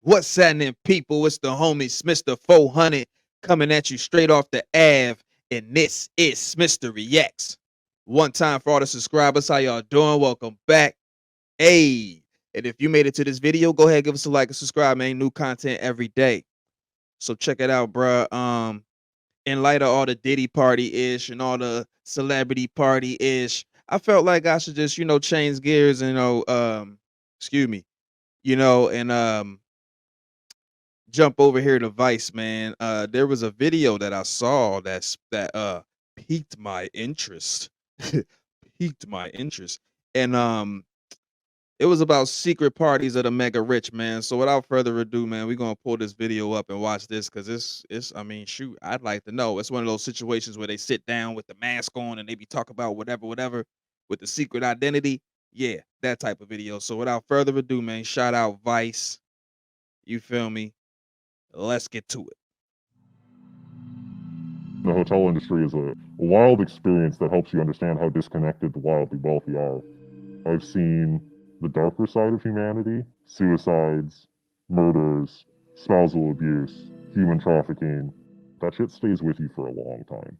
What's happening, people? It's the homie Smitster 400 coming at you straight off the Ave, and this is Smitster Reacts. One time for all the subscribers, how y'all doing? Welcome back. Hey, and if you made it to this video, go ahead, give us a like and subscribe, man. New content every day. So check it out, bruh. In light of all the Diddy party-ish and all the celebrity party-ish, I felt like I should just, change gears and excuse me, and jump over here to Vice, man. There was a video that I saw that piqued my interest. Piqued my interest. And it was about secret parties of the mega rich, man. So without further ado, man, we're gonna pull this video up and watch this because it's I mean, shoot, I'd like to know. It's one of those situations where they sit down with the mask on and they be talking about whatever with the secret identity. Yeah, that type of video. So without further ado, man, shout out Vice. You feel me? Let's get to it. The hotel industry is a wild experience that helps you understand how disconnected the wildly wealthy are. I've seen the darker side of humanity: suicides, murders, spousal abuse, human trafficking. That shit stays with you for a long time.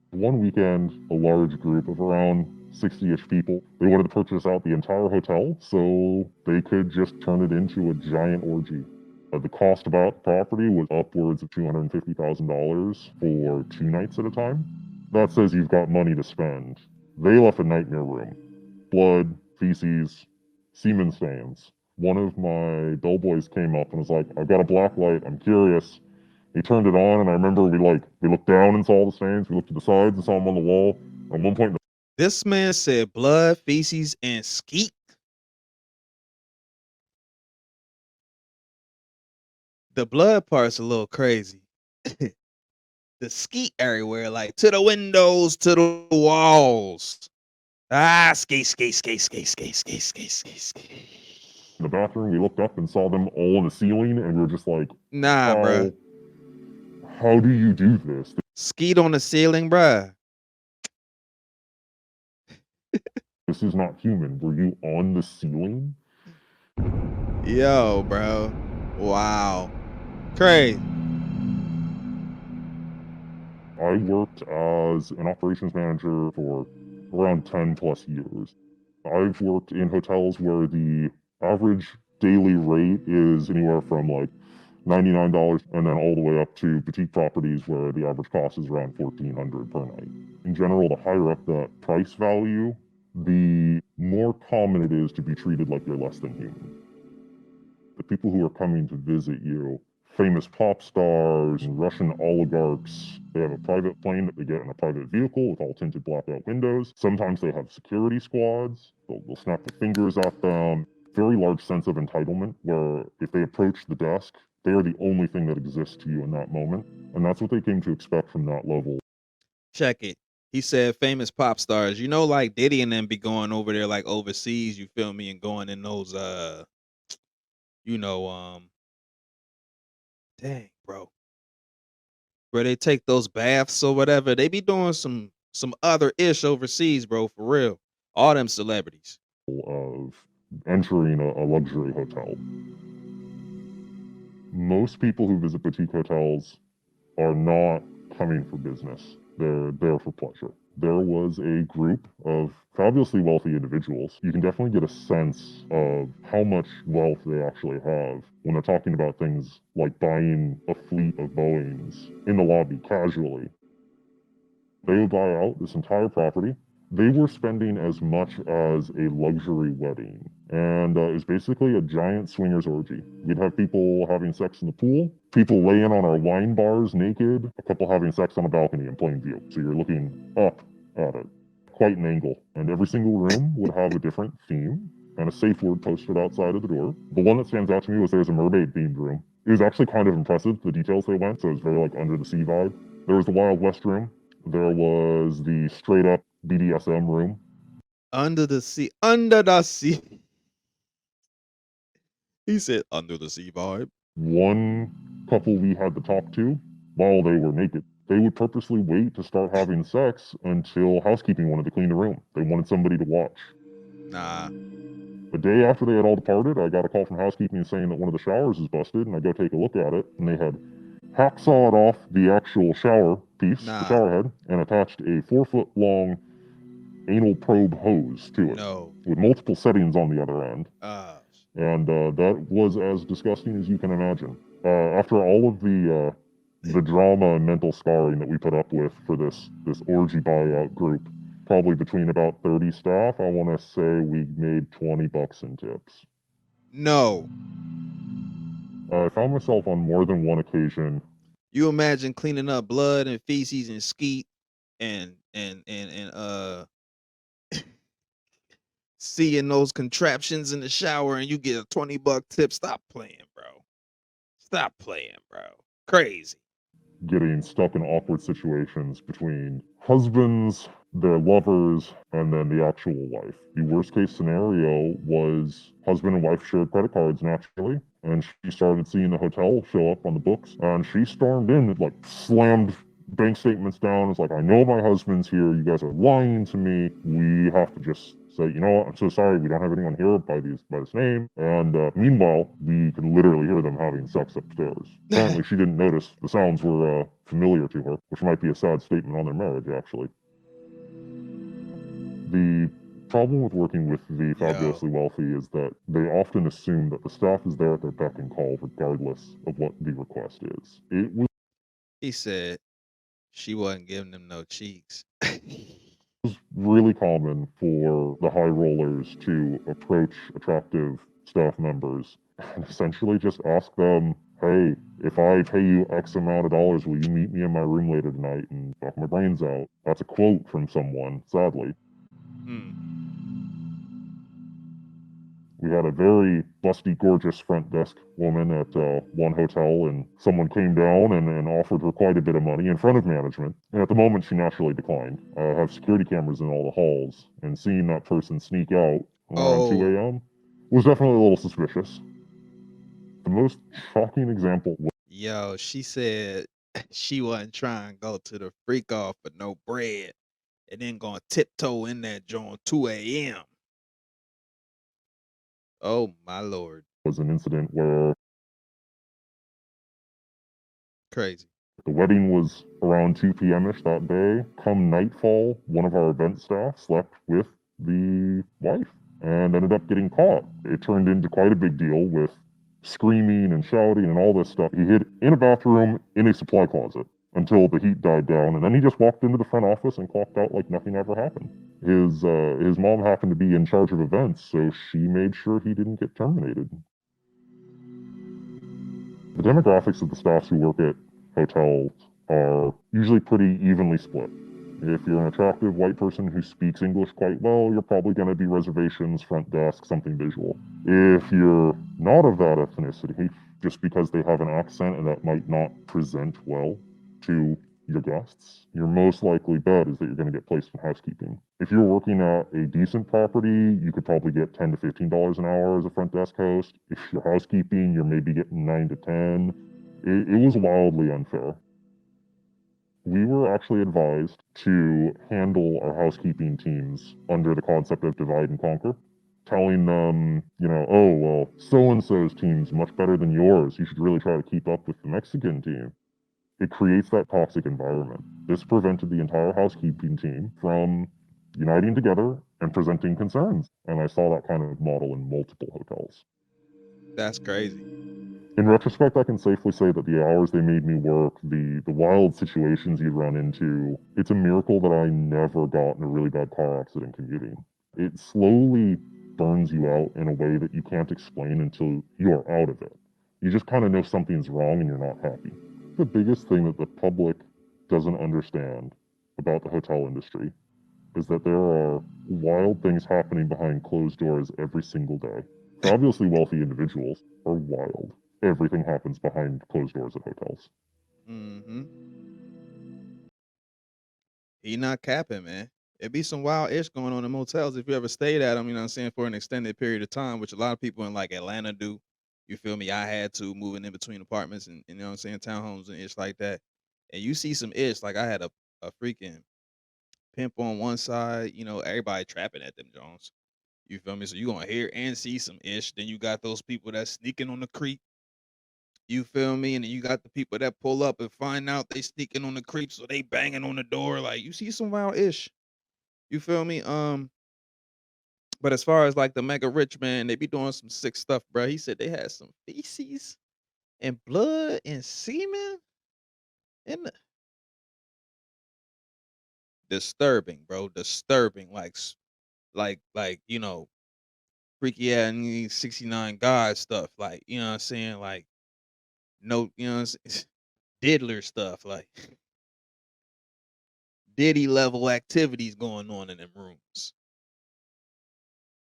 One weekend, a large group of around 60-ish people, they wanted to purchase out the entire hotel so they could just turn it into a giant orgy. The cost about the property was upwards of $250,000 for 2 nights at a time. That says you've got money to spend. They left a nightmare room. Blood, feces, semen stains. One of my bellboys came up and was like, "I've got a black light, I'm curious." He turned it on, and I remember we looked down and saw all the stains. We looked to the sides and saw them on the wall. At one point, This man said blood, feces, and skeet. The blood part's a little crazy. The skeet everywhere, like to the windows, to the walls. Skate. in the bathroom, we looked up and saw them all on the ceiling, and we were just like, Nah, bruh. how do you do this? Skeet on the ceiling, bruh. This is not human. Were you on the ceiling? Yo, bro. Wow. Crazy. I worked as an operations manager for around 10 plus years. I've worked in hotels where the average daily rate is anywhere from like $99 and then all the way up to boutique properties where the average cost is around $1,400 per night. In general, the higher up that price value, the more common it is to be treated like you're less than human. The people who are coming to visit you, famous pop stars, Russian oligarchs, they have a private plane that they get in a private vehicle with all tinted blackout windows. Sometimes they have security squads. They'll snap their fingers at them. Very large sense of entitlement where if they approach the desk, they are the only thing that exists to you in that moment. And that's what they came to expect from that level. Check it. He said famous pop stars. You know, like Diddy and them be going over there like overseas, you feel me, and going in those dang, bro. Where they take those baths or whatever. They be doing some other ish overseas, bro, for real. All them celebrities. Of entering a luxury hotel. Most people who visit boutique hotels are not coming for business. They're there for pleasure. There was a group of fabulously wealthy individuals. You can definitely get a sense of how much wealth they actually have when they're talking about things like buying a fleet of Boeings in the lobby casually. They would buy out this entire property. They were spending as much as a luxury wedding. And it was basically a giant swingers orgy. You'd have people having sex in the pool, people laying on our wine bars naked, a couple having sex on a balcony in plain view. So you're looking up at it, quite an angle. And every single room would have a different theme and a safe word posted outside of the door. The one that stands out to me was there's a mermaid-themed room. It was actually kind of impressive, the details they went, so it was very like under the sea vibe. There was the Wild West room. There was the straight-up BDSM room. Under the sea. Under the sea. He said under the sea vibe. One couple we had to talk to, while they were naked, they would purposely wait to start having sex until housekeeping wanted to clean the room. They wanted somebody to watch. Nah. The day after they had all departed, I got a call from housekeeping saying that one of the showers is busted, and I go take a look at it, and they had hacksawed off the actual shower piece, the Nah, shower head, and attached a 4-foot long anal probe hose to it no. with multiple settings on the other end. Uh, And that was as disgusting as you can imagine. After all of the drama and mental scarring that we put up with for this orgy buyout group, probably between about 30 staff, I want to say we made $20 in tips. no. I found myself on more than one occasion. You imagine cleaning up blood and feces and skeet and seeing those contraptions in the shower and you get a $20 tip. Stop playing, bro. Stop playing, bro. Crazy. Getting stuck in awkward situations between husbands, their lovers, and then the actual wife. The worst case scenario was husband and wife shared credit cards naturally, and she started seeing the hotel show up on the books, and she stormed in and like slammed bank statements down. It's like, I know my husband's here. You guys are lying to me. We have to just say, you know what, I'm so sorry. We don't have anyone here by this name. And meanwhile, we can literally hear them having sex upstairs. Apparently, she didn't notice. The sounds were familiar to her, which might be a sad statement on their marriage, actually. The problem with working with the Yo, fabulously wealthy is that they often assume that the staff is there at their beck and call, regardless of what the request is. It was he said she wasn't giving them no cheeks. really common for the high rollers to approach attractive staff members and essentially just ask them, hey, if I pay you X amount of dollars, will you meet me in my room later tonight and knock my brains out? That's a quote from someone, sadly. Mm. We had a very busty, gorgeous front desk woman at one hotel, and someone came down and offered her quite a bit of money in front of management. And at the moment, she naturally declined. I have security cameras in all the halls, and seeing that person sneak out around 2 Oh, a.m. was definitely a little suspicious. The most shocking example was yo, she said she wasn't trying to go to the freak off for no bread and then gonna tiptoe in that joint 2 a.m. Oh my lord. an incident where Crazy. the wedding was around 2 p.m.-ish that day. Come nightfall, one of our event staff slept with the wife and ended up getting caught. It turned into quite a big deal with screaming and shouting and all this stuff. He hid in a bathroom in a supply closet until the heat died down, and then he just walked into the front office and clocked out like nothing ever happened. His mom happened to be in charge of events, so she made sure he didn't get terminated. The demographics of the staffs who work at hotels are usually pretty evenly split. If you're an attractive white person who speaks English quite well, you're probably going to be reservations, front desk, something visual. If you're not of that ethnicity, just because they have an accent and that might not present well to your guests, your most likely bet is that you're going to get placed in housekeeping. If you're working at a decent property, you could probably get $10 to $15 an hour as a front desk host. If you're housekeeping, you're maybe getting 9 to 10. It was wildly unfair. We were actually advised to handle our housekeeping teams under the concept of divide and conquer, telling them, oh, well, so and so's team's much better than yours. You should really try to keep up with the Mexican team. It creates that toxic environment. This prevented the entire housekeeping team from uniting together and presenting concerns. And I saw that kind of model in multiple hotels. That's crazy. In retrospect, I can safely say that the hours they made me work, the wild situations you'd run into, it's a miracle that I never got in a really bad car accident commuting. It slowly burns you out in a way that you can't explain until you're out of it. You just kind of know something's wrong and you're not happy. The biggest thing that the public doesn't understand about the hotel industry is that there are wild things happening behind closed doors every single day. Fabulously wealthy individuals are wild. Everything happens behind closed doors at hotels. Mm-hmm. He not capping, man. It be some wild ish going on in motels if you ever stayed at them, you know what I'm saying, for an extended period of time, which a lot of people in like Atlanta do. You feel me? I had to moving in between apartments and you know what I'm saying, townhomes and ish like that. And you see some ish, like I had a freaking pimp on one side, everybody trapping at them Jones. You feel me? So you gonna hear and see some ish. Then you got those people that sneaking on the creep. You feel me? And then you got the people that pull up and find out they sneaking on the creep, so they banging on the door. Like you see some wild ish. You feel me? But as far as like the mega rich man, they be doing some sick stuff, bro. He said they had some feces and blood and semen in the disturbing, bro. Disturbing. Like freaky ass 69 God stuff. Like, you know what I'm saying? Like no, you know what I'm saying? Diddler stuff, like Diddy level activities going on in them rooms.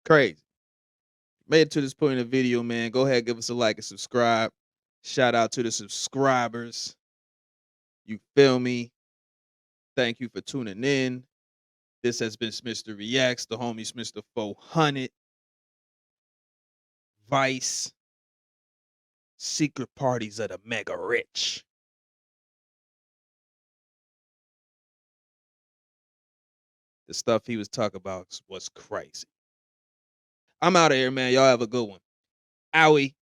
Crazy. Made it to this point in the video, man. Go ahead, give us a like and subscribe. Shout out to the subscribers. You feel me? Thank you for tuning in. This has been Smitster Reacts, the homie Smitster 400. Vice. Secret parties of the mega rich. The stuff he was talking about was crazy. I'm out of here, man. Y'all have a good one. Owie.